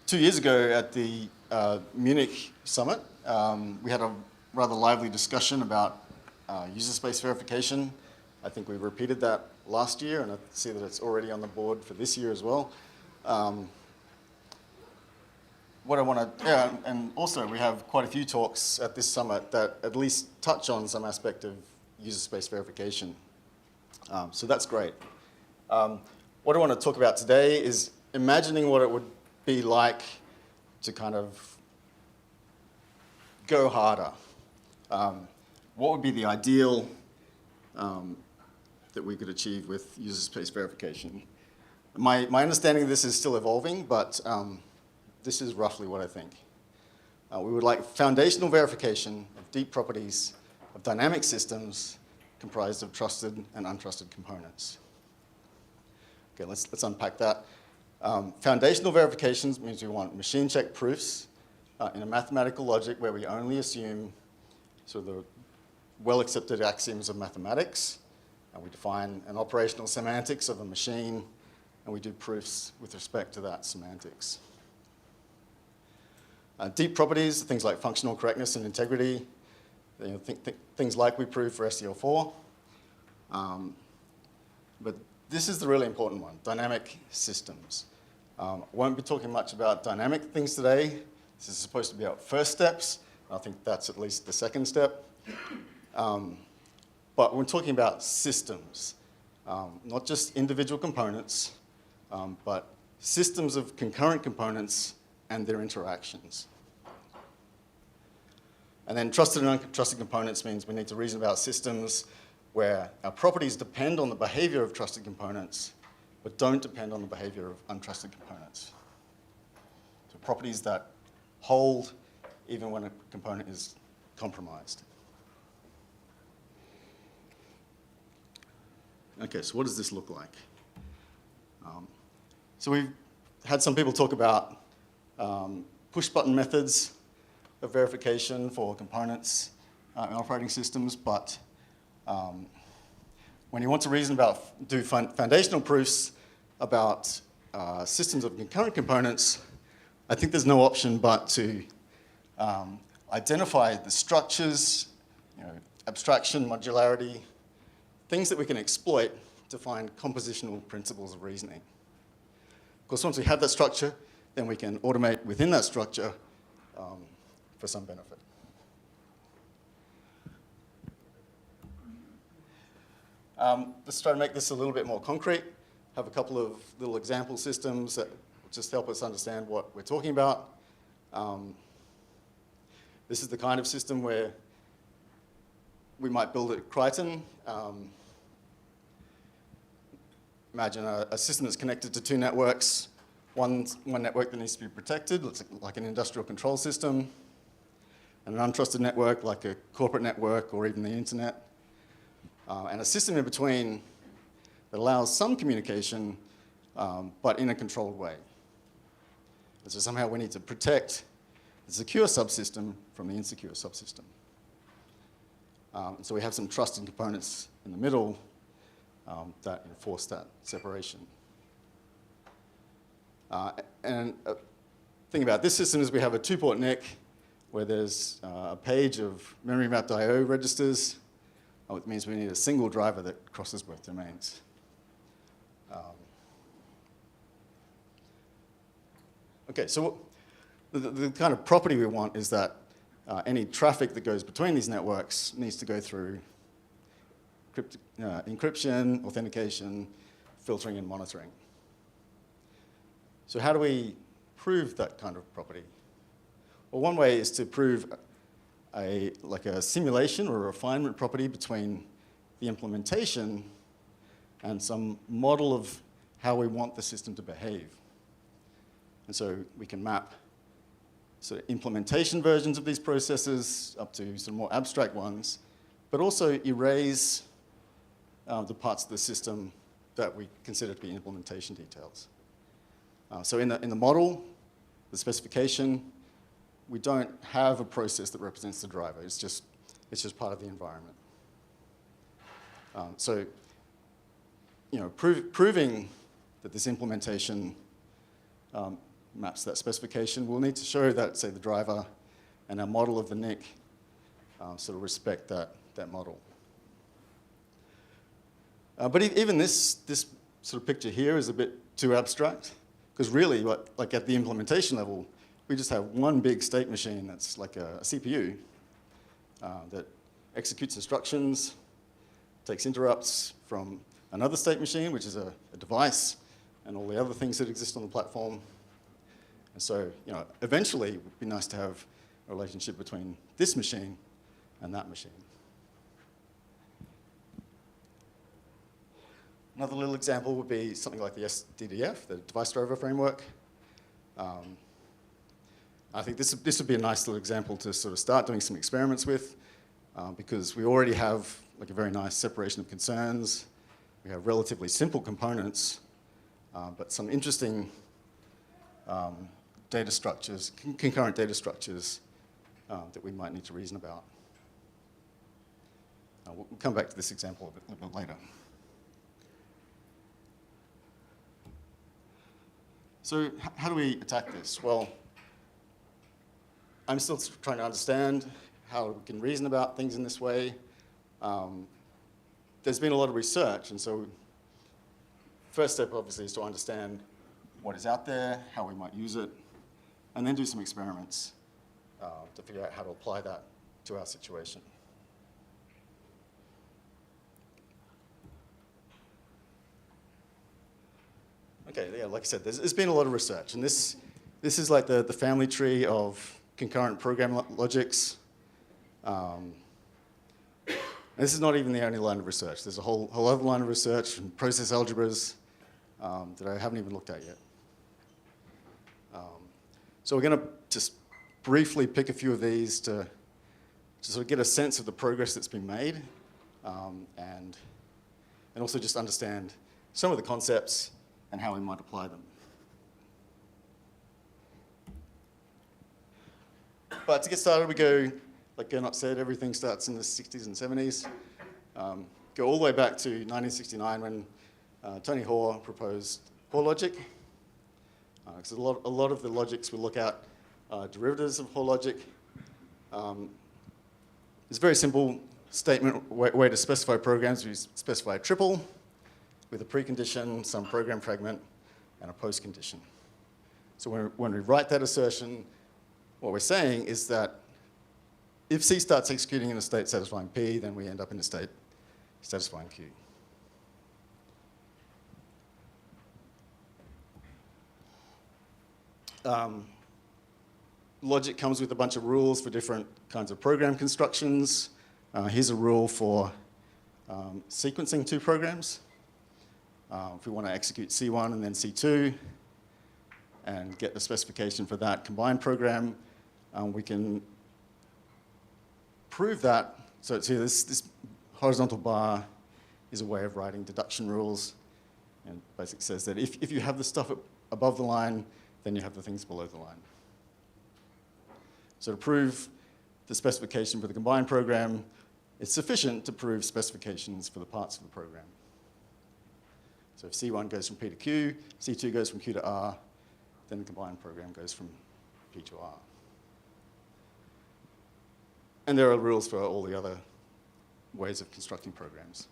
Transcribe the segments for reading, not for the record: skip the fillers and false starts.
2 years ago at the Munich summit, we had a rather lively discussion about user space verification. I think we repeated that last year, and I see that it's already on the board for this year as well. What I want to, and also we have quite a few talks at this summit that at least touch on some aspect of user space verification. So that's great. What I want to talk about today is imagining what it would be like to kind of go harder. What would be the ideal that we could achieve with user space verification? My understanding of this is still evolving, but this is roughly what I think. We would like foundational verification of deep properties of dynamic systems comprised of trusted and untrusted components. Okay, let's unpack that. Foundational verifications means we want machine check proofs in a mathematical logic where we only assume sort of the well-accepted axioms of mathematics, and we define an operational semantics of a machine, and we do proofs with respect to that semantics. Deep properties, things like functional correctness and integrity, things like we prove for SEL4. But this is the really important one, dynamic systems. Won't be talking much about dynamic things today. This is supposed to be our first steps. I think that's at least the second step. But we're talking about systems, not just individual components, but systems of concurrent components and their interactions. And then trusted and untrusted components means we need to reason about systems where our properties depend on the behavior of trusted components, but don't depend on the behavior of untrusted components. So properties that hold even when a component is compromised. Okay, so what does this look like? So we've had some people talk about push-button methods of verification for components in operating systems, but when you want to reason about, do foundational proofs about systems of concurrent components, I think there's no option but to identify the structures, abstraction, modularity, things that we can exploit to find compositional principles of reasoning. Of course, once we have that structure, then we can automate within that structure for some benefit. Let's try to make this a little bit more concrete. Have a couple of little example systems that will just help us understand what we're talking about. This is the kind of system where we might build at Crichton. Imagine a system that's connected to two networks. One network that needs to be protected, like an industrial control system, and an untrusted network like a corporate network or even the internet. And a system in between that allows some communication, but in a controlled way. And so somehow we need to protect the secure subsystem from the insecure subsystem. So we have some trusted components in the middle that enforce that separation. And a thing about this system is we have a two-port NIC where there's a page of memory mapped I/O registers. It means we need a single driver that crosses both domains. Okay, so the kind of property we want is that any traffic that goes between these networks needs to go through encryption, authentication, filtering, and monitoring. So how do we prove that kind of property? Well, one way is to prove a simulation or a refinement property between the implementation and some model of how we want the system to behave. And so we can map sort of implementation versions of these processes up to some more abstract ones, but also erase the parts of the system that we consider to be implementation details. So in the model, the specification, we don't have a process that represents the driver. It's just part of the environment. So, proving that this implementation maps that specification, we'll need to show that, say, the driver and our model of the NIC sort of respect that model. But even this sort of picture here is a bit too abstract, because really, like at the implementation level, we just have one big state machine that's like a CPU that executes instructions, takes interrupts from another state machine, which is a device, and all the other things that exist on the platform. And so, eventually, it would be nice to have a relationship between this machine and that machine. Another little example would be something like the SDDF, the device driver framework. I think this would be a nice little example to sort of start doing some experiments with, because we already have like a very nice separation of concerns. We have relatively simple components, but some interesting data structures, concurrent data structures that we might need to reason about. We'll come back to this example a little bit later. So how do we attack this? Well, I'm still trying to understand how we can reason about things in this way. There's been a lot of research, and so first step, obviously, is to understand what is out there, how we might use it, and then do some experiments to figure out how to apply that to our situation. Okay, yeah, like I said, there's been a lot of research, and this is like the family tree of concurrent program logics. And this is not even the only line of research. There's a whole other line of research from process algebras that I haven't even looked at yet. So we're going to just briefly pick a few of these to sort of get a sense of the progress that's been made, and also just understand some of the concepts and how we might apply them. But to get started, we go, like Gernot said, everything starts in the 60s and 70s. Go all the way back to 1969 when Tony Hoare proposed Hoare logic. Because a lot of the logics we look at are derivatives of Hoare logic. It's a very simple statement, way to specify programs. We specify a triple with a precondition, some program fragment, and a postcondition. So when we write that assertion, what we're saying is that if C starts executing in a state satisfying P, then we end up in a state satisfying Q. Logic comes with a bunch of rules for different kinds of program constructions. Here's a rule for sequencing two programs. If we want to execute C1 and then C2 and get the specification for that combined program, we can prove that. So it's here, this horizontal bar is a way of writing deduction rules, and basically says that if you have the stuff above the line, then you have the things below the line. So to prove the specification for the combined program, it's sufficient to prove specifications for the parts of the program. So if C1 goes from P to Q, C2 goes from Q to R, then the combined program goes from P to R. And there are rules for all the other ways of constructing programs.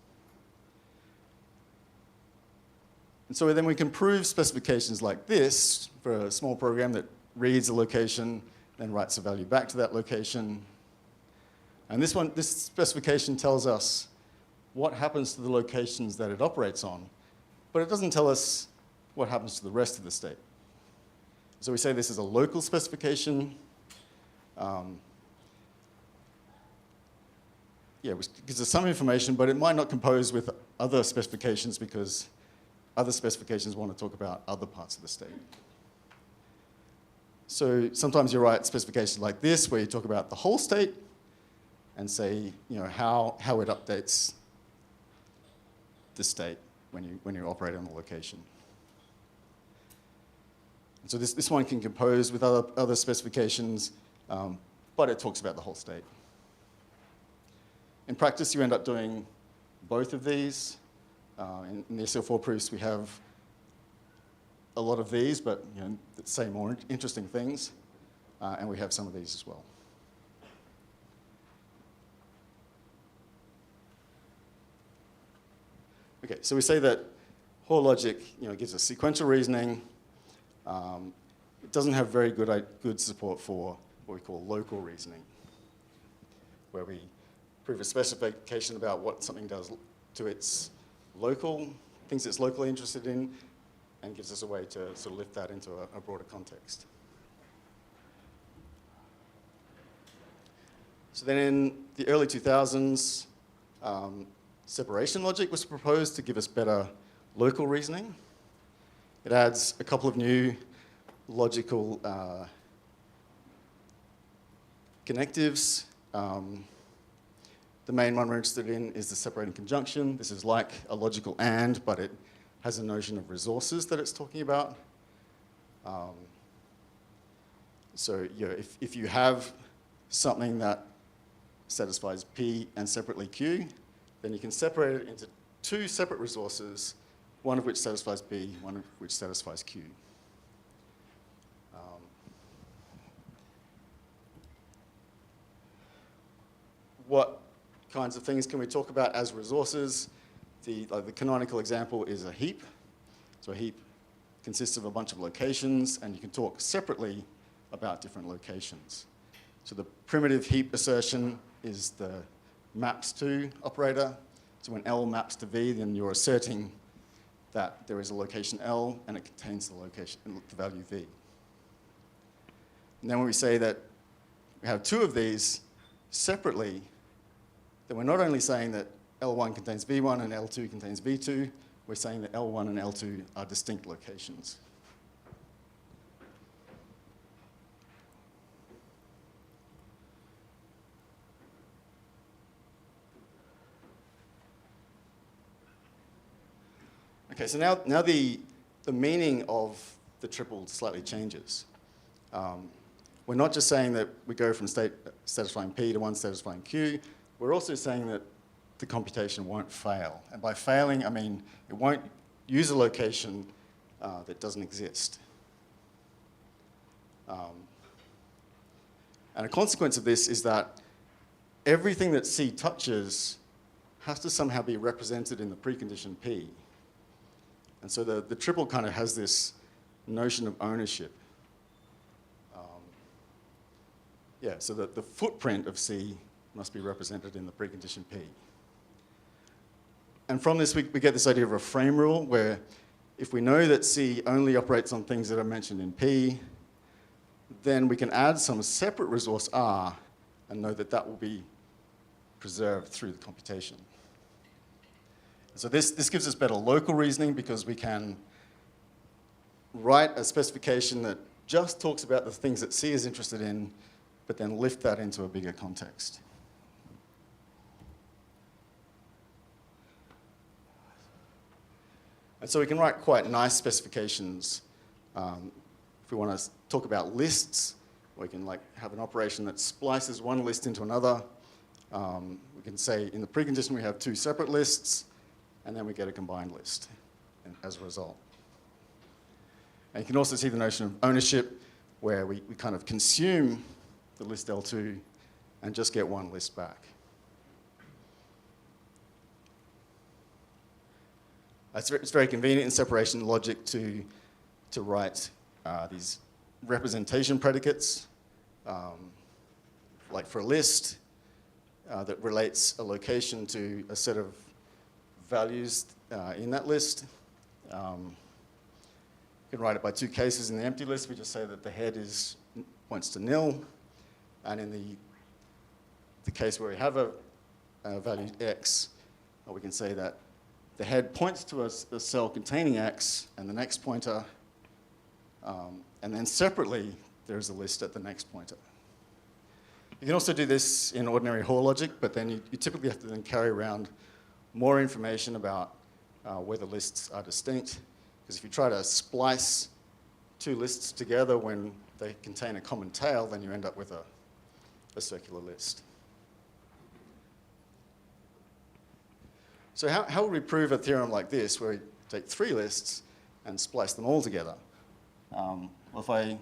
And so then we can prove specifications like this for a small program that reads a location, then writes a value back to that location. And this specification tells us what happens to the locations that it operates on, but it doesn't tell us what happens to the rest of the state. So we say this is a local specification. Which gives us some information, but it might not compose with other specifications because other specifications want to talk about other parts of the state. So sometimes you write specifications like this where you talk about the whole state and say, how it updates the state when you operate on the location. And so this one can compose with other specifications, but it talks about the whole state. In practice, you end up doing both of these. In the SL4 proofs, we have a lot of these, but that say more interesting things, and we have some of these as well. Okay, so we say that Hoare logic gives us sequential reasoning. It doesn't have very good support for what we call local reasoning, where we prove a specification about what something does to its local, things it's locally interested in, and gives us a way to sort of lift that into a broader context. So then in the early 2000s, separation logic was proposed to give us better local reasoning. It adds a couple of new logical connectives. The main one we're interested in is the separating conjunction. This is like a logical and, but it has a notion of resources that it's talking about. So if you have something that satisfies P and separately Q, then you can separate it into two separate resources, one of which satisfies P, one of which satisfies Q. What kinds of things can we talk about as resources? The canonical example is a heap. So a heap consists of a bunch of locations, and you can talk separately about different locations. So the primitive heap assertion is the maps to operator. So when L maps to V, then you're asserting that there is a location L, and it contains the value V. And then when we say that we have two of these separately, then we're not only saying that L1 contains V1 and L2 contains V2, we're saying that L1 and L2 are distinct locations. Okay, so now the meaning of the triple slightly changes. We're not just saying that we go from state satisfying P to one satisfying Q. We're also saying that the computation won't fail. And by failing, I mean it won't use a location that doesn't exist. And a consequence of this is that everything that C touches has to somehow be represented in the precondition P. And so the triple kind of has this notion of ownership. So that the footprint of C must be represented in the precondition P. And from this, we get this idea of a frame rule, where if we know that C only operates on things that are mentioned in P, then we can add some separate resource R and know that that will be preserved through the computation. So this gives us better local reasoning, because we can write a specification that just talks about the things that C is interested in, but then lift that into a bigger context. And so we can write quite nice specifications. If we want to talk about lists, we can have an operation that splices one list into another. We can say in the precondition we have two separate lists, and then we get a combined list as a result. And you can also see the notion of ownership, where we kind of consume the list L2 and just get one list back. It's very convenient in separation logic to write these representation predicates, like for a list that relates a location to a set of values in that list. You can write it by two cases. In the empty list, we just say that the head points to nil. And in the case where we have a value x, we can say that the head points to a cell containing x and the next pointer, and then separately there's a list at the next pointer. You can also do this in ordinary Hoare logic, but then you typically have to then carry around more information about whether lists are distinct. Because if you try to splice two lists together when they contain a common tail, then you end up with a circular list. So how would we prove a theorem like this, where we take three lists and splice them all together. Well, if I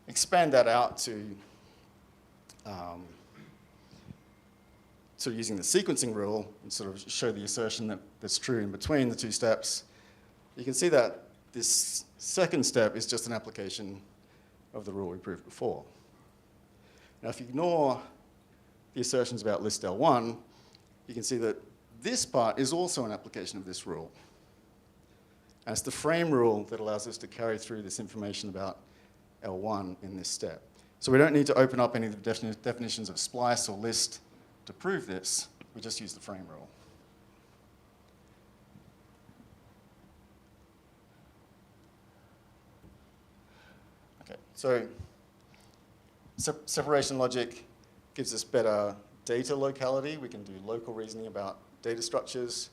expand that out to sort of using the sequencing rule and sort of show the assertion that's true in between the two steps, you can see that this second step is just an application of the rule we proved before. Now, if you ignore the assertions about list L1, you can see that this part is also an application of this rule. And it's the frame rule that allows us to carry through this information about L1 in this step. So we don't need to open up any of the definitions of splice or list to prove this. We just use the frame rule. Okay, so separation logic gives us better data locality. We can do local reasoning about data structures.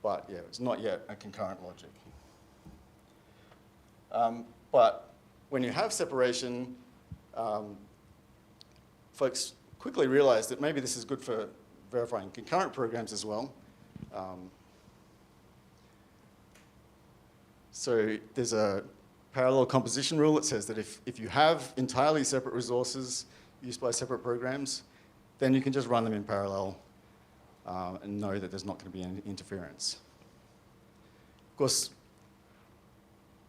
But yeah, it's not yet a concurrent logic. But when you have separation, folks quickly realize that maybe this is good for verifying concurrent programs as well. So there's a parallel composition rule that says that if you have entirely separate resources used by separate programs, then you can just run them in parallel and know that there's not going to be any interference. Of course,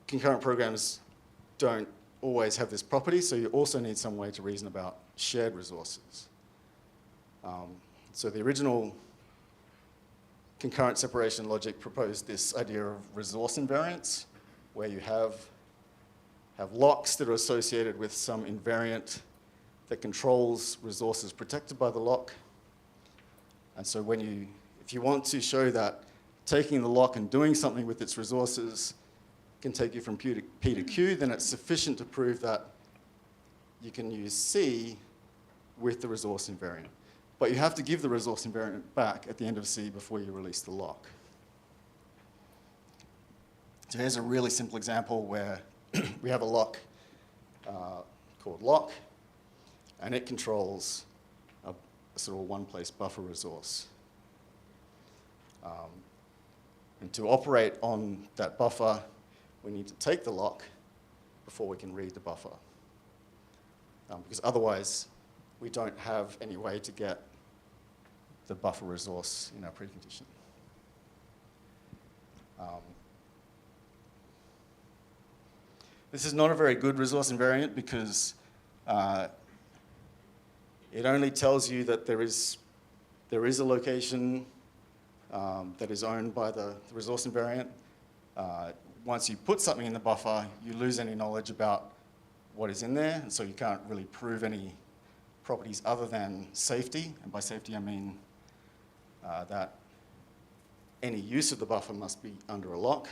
concurrent programs don't always have this property, so you also need some way to reason about shared resources. So the original concurrent separation logic proposed this idea of resource invariance, where you have locks that are associated with some invariant that controls resources protected by the lock. And so if you want to show that taking the lock and doing something with its resources can take you from P to Q, then it's sufficient to prove that you can use C with the resource invariant. But you have to give the resource invariant back at the end of C before you release the lock. So here's a really simple example where we have a lock called lock, and it controls a sort of one-place buffer resource. And to operate on that buffer, we need to take the lock before we can read the buffer. Because otherwise, we don't have any way to get the buffer resource in our precondition. This is not a very good resource invariant because it only tells you that there is a location that is owned by the resource invariant. Once you put something in the buffer, you lose any knowledge about what is in there, and so you can't really prove any properties other than safety. And by safety, I mean that any use of the buffer must be under a lock.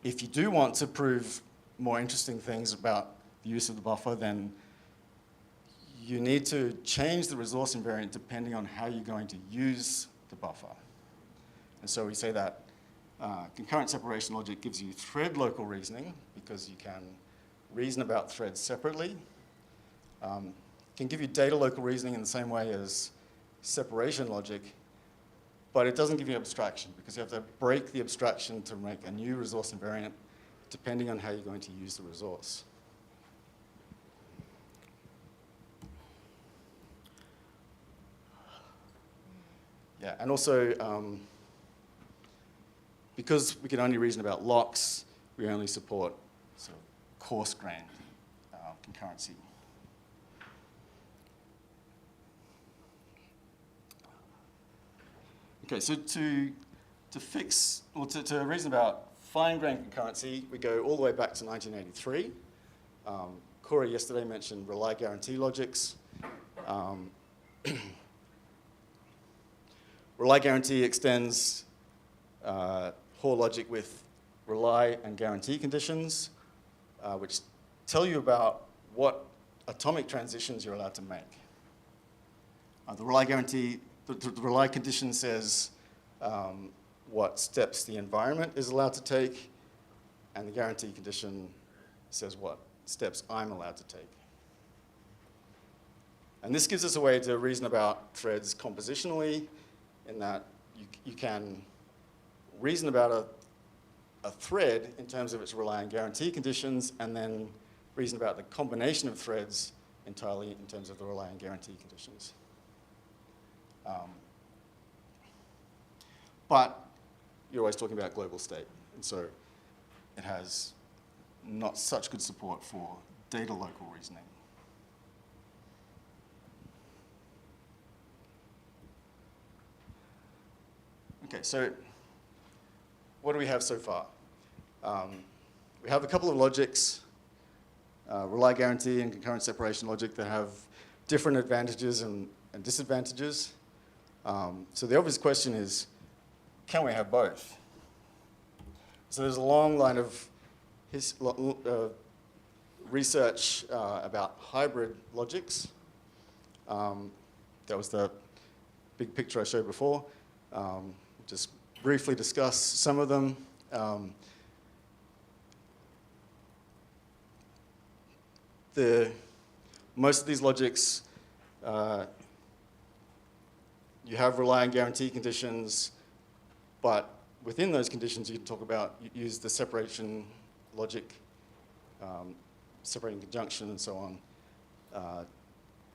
If you do want to prove more interesting things about the use of the buffer, then you need to change the resource invariant depending on how you're going to use the buffer. And so we say that concurrent separation logic gives you thread local reasoning because you can reason about threads separately. It can give you data local reasoning in the same way as separation logic, but it doesn't give you abstraction because you have to break the abstraction to make a new resource invariant depending on how you're going to use the resource. Yeah, and also, because we can only reason about locks, we only support sort of coarse-grained concurrency. Okay, so to reason about fine-grained concurrency, we go all the way back to 1983. Corey yesterday mentioned rely guarantee logics. Rely guarantee extends Hoare logic with rely and guarantee conditions, which tell you about what atomic transitions you're allowed to make. The rely guarantee, the rely condition says what steps the environment is allowed to take, and the guarantee condition says what steps I'm allowed to take. And this gives us a way to reason about threads compositionally in that you can reason about a thread in terms of its rely and guarantee conditions, and then reason about the combination of threads entirely in terms of the rely and guarantee conditions. But you're always talking about global state, and so it has not such good support for data local reasoning. Okay, so what do we have so far? We have a couple of logics, rely guarantee and concurrent separation logic, that have different advantages and disadvantages. So the obvious question is, can we have both? So there's a long line of research about hybrid logics. That was the big picture I showed before. Just briefly discuss some of them. Most of these logics, you have rely and guarantee conditions, but within those conditions you can talk about, use the separation logic, separating conjunction and so on,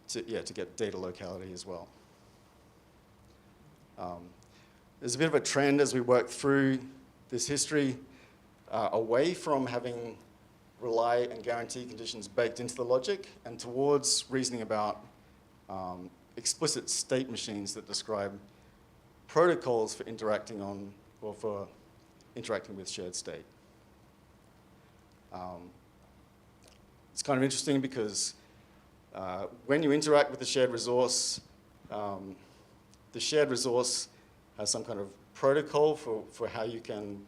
to get data locality as well. There's a bit of a trend as we work through this history away from having rely and guarantee conditions baked into the logic and towards reasoning about explicit state machines that describe protocols for interacting on, or for interacting with shared state. It's kind of interesting because when you interact with the shared resource has some kind of protocol for how you can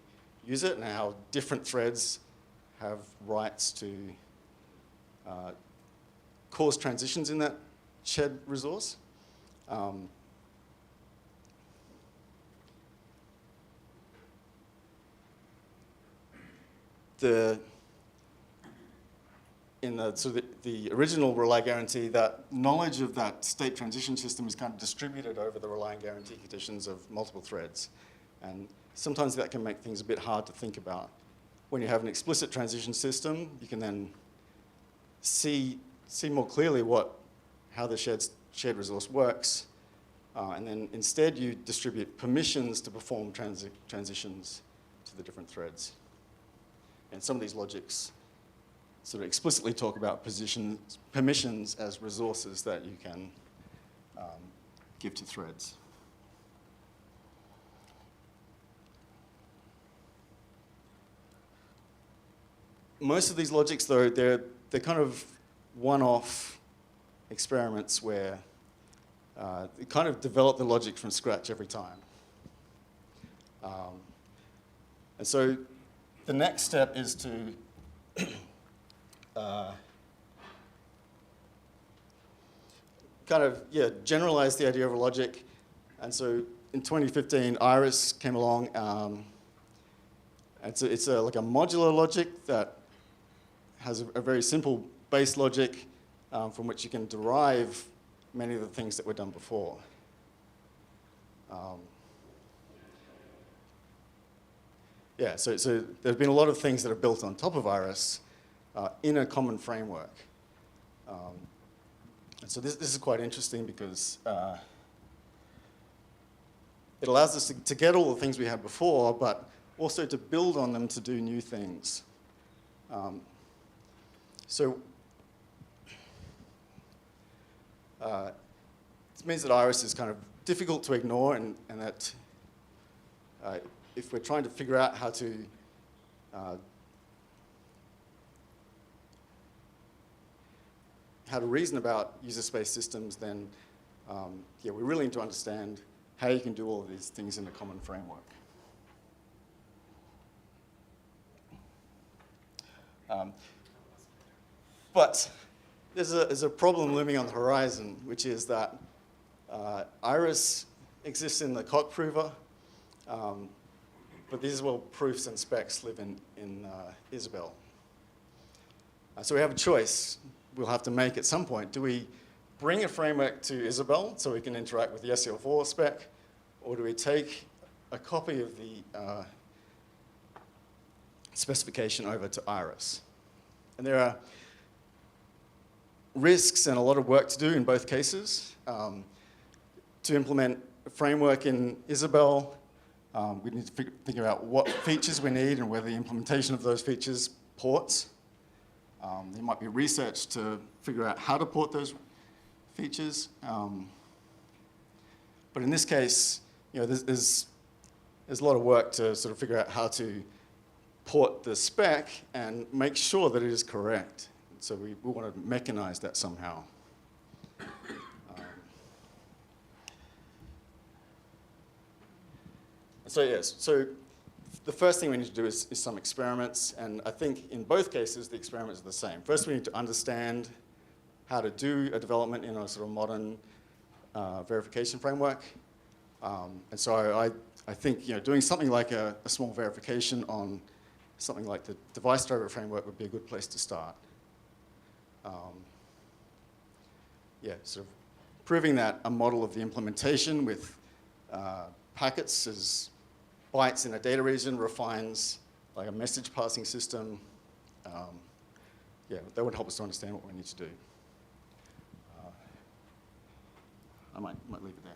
use it and how different threads have rights to cause transitions in that shared resource. In the original rely guarantee, that knowledge of that state transition system is kind of distributed over the rely and guarantee conditions of multiple threads. And sometimes that can make things a bit hard to think about. When you have an explicit transition system, you can then see more clearly how the shared resource works. And then instead you distribute permissions to perform transitions to the different threads. And some of these logics sort of explicitly talk about permissions as resources that you can give to threads. Most of these logics, though, they're kind of one-off experiments where you kind of develop the logic from scratch every time. And so the next step is to generalize the idea of a logic. And so in 2015, Iris came along. It's like a modular logic that has a very simple base logic from which you can derive many of the things that were done before. So there have been a lot of things that are built on top of Iris in a common framework. And so this is quite interesting because it allows us to get all the things we had before, but also to build on them to do new things. This means that Iris is kind of difficult to ignore, and that if we're trying to figure out how to reason about user space systems, then we really need to understand how you can do all of these things in a common framework. But there's a problem looming on the horizon, which is that Iris exists in the Coq prover, but these proofs and specs live in Isabelle. So we have a choice we'll have to make at some point. Do we bring a framework to Isabelle so we can interact with the SEL4 spec, or do we take a copy of the specification over to Iris? And there are risks and a lot of work to do in both cases. To implement a framework in Isabelle, we need to think about what features we need and whether the implementation of those features ports. There might be research to figure out how to port those features. But in this case, there's a lot of work to sort of figure out how to port the spec and make sure that it is correct. So we want to mechanize that somehow. So yes, so the first thing we need to do is some experiments, and I think in both cases the experiments are the same. First we need to understand how to do a development in a sort of modern verification framework. And so I think doing something like a small verification on something like the device driver framework would be a good place to start. Yeah, sort of proving that a model of the implementation with packets as bytes in a data region refines like a message passing system. Yeah, that would help us to understand what we need to do. I might leave it there.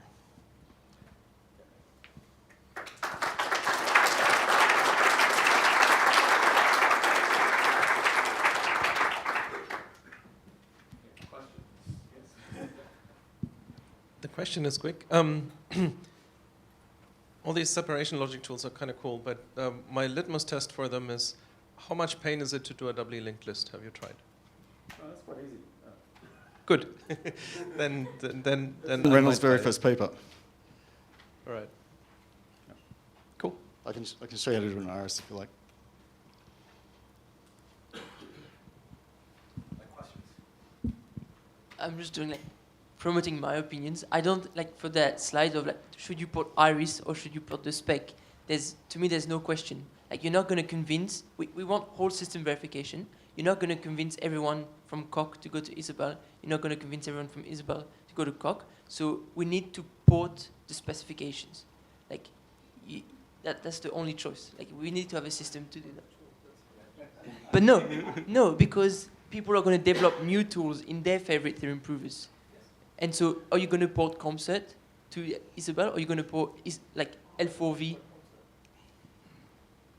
The question is quick. All these separation logic tools are kind of cool, but my litmus test for them is how much pain is it to do a doubly linked list? Have you tried? Oh, that's quite easy. Good. then Reynolds' very first paper. All right. Cool. I can show you how to do an Iris if you like. I'm just doing promoting my opinions. I don't for that slide of should you put Iris or should you put the spec? To me there's no question. You're not going to convince. We want whole system verification. You're not going to convince everyone from Coq to go to Isabelle. You're not going to convince everyone from Isabelle to go to Coq. So we need to port the specifications. That's the only choice. We need to have a system to do that. But no, because people are going to develop new tools in their favorite theorem provers. And so, are you going to port ComSet to Isabelle, or are you going to port L4V?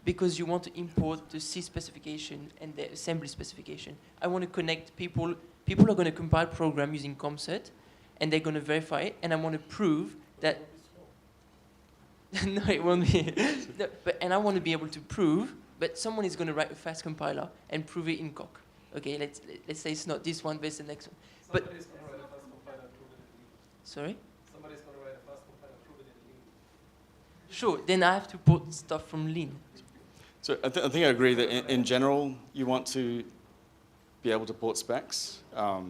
Because you want to import the C specification and the assembly specification. I want to connect people. People are going to compile program using ComSet, and they're going to verify it. And I want to prove that. No, it won't be. No, and I want to be able to prove. But someone is going to write a fast compiler and prove it in Coq. Okay, let's say it's not this one, but it's the next one. But sorry? Somebody's going to write a fast compiler and prove it in Lean. Sure, then I have to put stuff from Lean. So I think I agree that in general you want to be able to port specs, but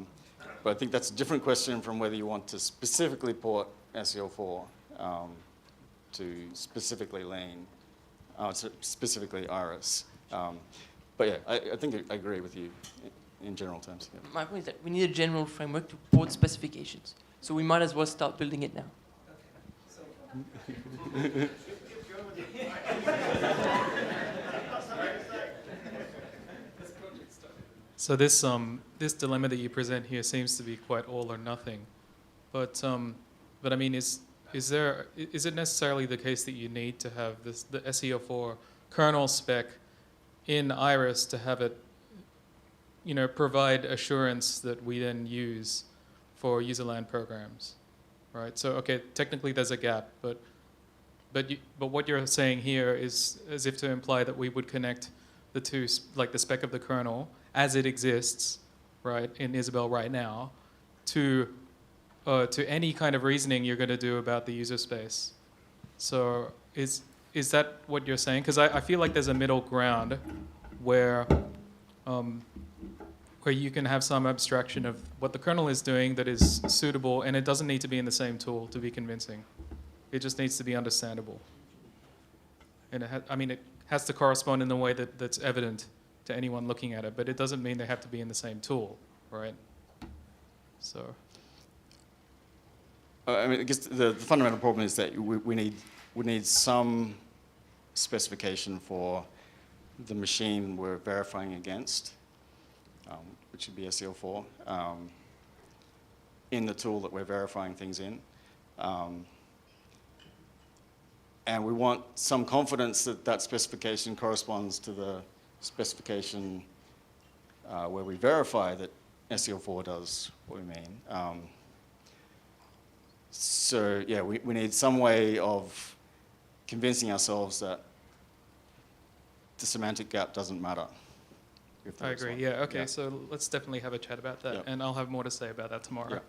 I think that's a different question from whether you want to specifically port SEL4 to specifically Lean, specifically Iris. But yeah, I think I agree with you in general terms. Yeah. My point is that we need a general framework to port specifications. So we might as well start building it now. Okay. So this dilemma that you present here seems to be quite all or nothing, but I mean, is it necessarily the case that you need to have the SEO4 kernel spec in Iris to have it, provide assurance that we then use for userland programs, right? So okay, technically there's a gap, but what you're saying here is as if to imply that we would connect the two, like the spec of the kernel as it exists, right, in Isabelle right now, to any kind of reasoning you're going to do about the user space. So is that what you're saying? Because I feel like there's a middle ground where you can have some abstraction of what the kernel is doing that is suitable, and it doesn't need to be in the same tool to be convincing. It just needs to be understandable. And it has to correspond in the way that's evident to anyone looking at it, but it doesn't mean they have to be in the same tool, right? So. I mean, I guess the fundamental problem is that we need some specification for the machine we're verifying against, which would be SEL4, in the tool that we're verifying things in. And we want some confidence that that specification corresponds to the specification where we verify that SEL4 does what we mean. So yeah, we need some way of convincing ourselves that the semantic gap doesn't matter. I agree, yeah, okay, Yeah. so let's definitely have a chat about that, Yeah. and I'll have more to say about that tomorrow. Yeah.